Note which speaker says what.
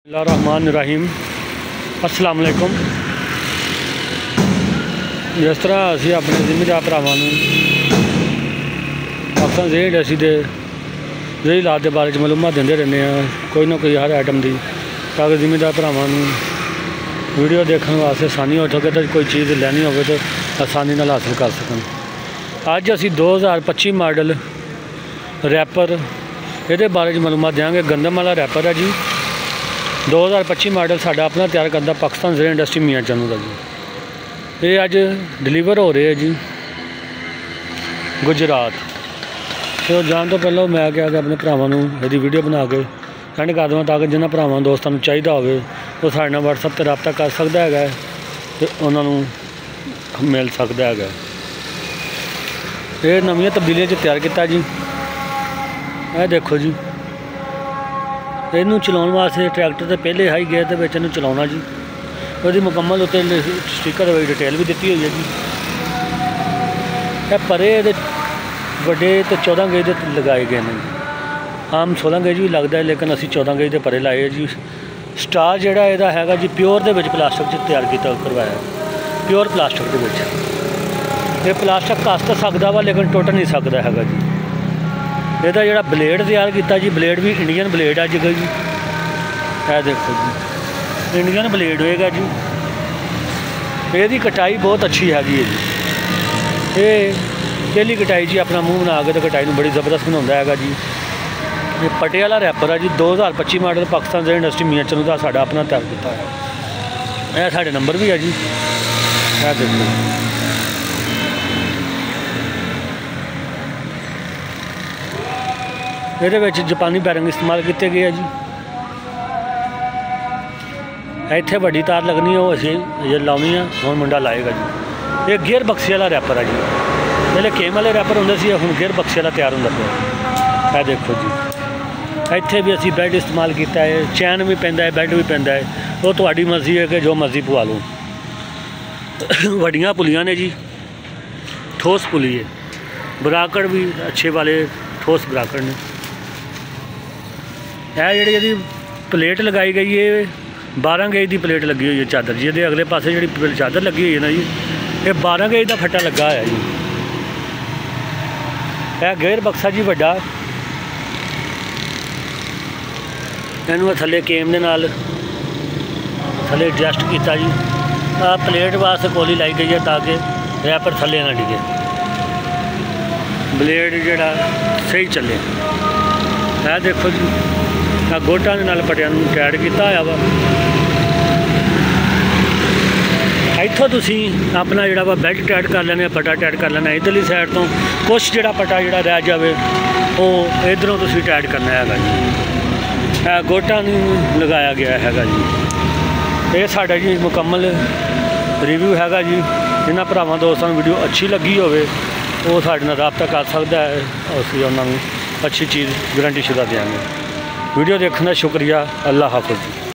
Speaker 1: रहमान अस्सलाम वालेकुम। जिस तरह असी अपने जिमीदार भरावां नूं पाकिस्तान ज़ेही इंडस्ट्री के ज़ेहीलात के बारे मालूमात देंदे रहने कोई ना कोई हर आइटम की, ताकि जिमीदार भरावां नूं वीडियो देखने वास्ते आसानी हो सके, तो कोई चीज़ लैनी हो तो आसानी नाल हासिल कर सकन। अज असी 2025 मॉडल रैपर ये बारे मालूमात देंगे। गंदम वाला रैपर है जी, 2025 मॉडल साडा अपना तैयार करता पाकिस्तान ज़ेही इंडस्ट्री मियाँ चनू का जी। ये अज डिलीवर हो रहे है जी गुजरात। तो जाने तो पहले मैं क्या कि अपने भरावां नूं इहदी वीडियो बना के सेंड कर देवां, ताकि जिन्हां भरावां दोस्तां नूं चाहिदा होवे वो साडे नाल WhatsApp ते रब्ता कर सकदा है ते उन्हां नूं मिल सकदा है। ये नवीं तब्दीलियां च तैयार किया जी। यह देखो जी, इनू चलाने वास्ते ट्रैक्टर के पहले हाई गेयर के इनू चलाना जी। उसकी मुकम्मल उत्ते स्टिकर डिटेल भी दी हुई है जी। यह परे वड्डे तो 14 गेज लगाए गए हैं। आम 16 गेज भी लगता है, लेकिन असी 14 गेज के परे लाए जी। स्टार जोड़ा यदा है जी प्योर के प्लास्टिक तैयार किया करवाया, प्योर प्लास्टिक के। प्लास्टिक कस तो सकता वा, लेकिन टुट नहीं सकता है जी। यदा जोड़ा ब्लेड तैयार किया जी, ब्लेड भी इंडियन ब्लेड है जी। यह देखो जी, इंडियन ब्लेड होएगा जी। यदी कटाई बहुत अच्छी हैगी है जी। ये पहली कटाई जी अपना मूँह बना के तो कटाई में बड़ी जबरदस्त बनाता है जी। ये पटे वाला रैपर है जी, 2025 मॉडल पाकिस्तान ज़ेही इंडस्ट्री मियाँ चनू का साडा अपना तैयार किया है। यह साढ़े नंबर भी है जी। यह देखो ये जापानी बैरिंग इस्तेमाल किए गए जी। इत्थे वड्डी तार लगनी है, वो असीं लाउनी है, हुण मुंडा लाएगा जी। ये गियर बक्से वाला रैपर है जी। पहले केम वाले रैपर होंदे सी, हुण गियर बक्से वाला तैयार होंदा पिया। यह देखो जी, इत्थे भी असीं बेड इस्तेमाल किया है। चैन भी पैंदा है, बेड भी पैंदा है। वो तुहाडी मर्जी है कि जो मर्जी पवा लो। वड्डियां पुलियां ने जी, ठोस पुली है। ब्राकड़ भी अच्छे वाले ठोस ब्राकड़ ने। यह जी प्लेट लगाई गई है, 12 गेज की प्लेट लगी हुई है चादर जी। ये अगले पासे जी चादर लगी हुई है ना जी, ये 12 गेज का फट्टा लगा है जी। यह गेयर बक्सा जी वड्डा, इनू थले केम दे नाल थले एडजस्ट किया जी। आ प्लेट वास्ते कोली लाई गई है, ताकि रैपर थले ना डिगे, ब्लेड जोड़ा सही चले। यह देखो जी, गोटा के नाल पटिया टाइट किया होया वा। इत्थों तुसी अपना जोड़ा वा बैड टाइट कर लेना, पटा टाइट कर लेना। इधरली साइड तो कुछ जोड़ा पटा जोड़ा रह जाए वो इधरों तुसी टाइट करना है जी। गोटा नहीं लगाया गया है जी। ये साडा जी मुकम्मल रिव्यू है जी। जिन्हां भरावां दोस्तां वीडियो अच्छी लगी होवे वो साडे नाल राबता कर सकता है, असीं उन्हां नूं अच्छी चीज़ गारंटी शुदा देंगे। वीडियो देखने का शुक्रिया। अल्लाह हाफ़िज़।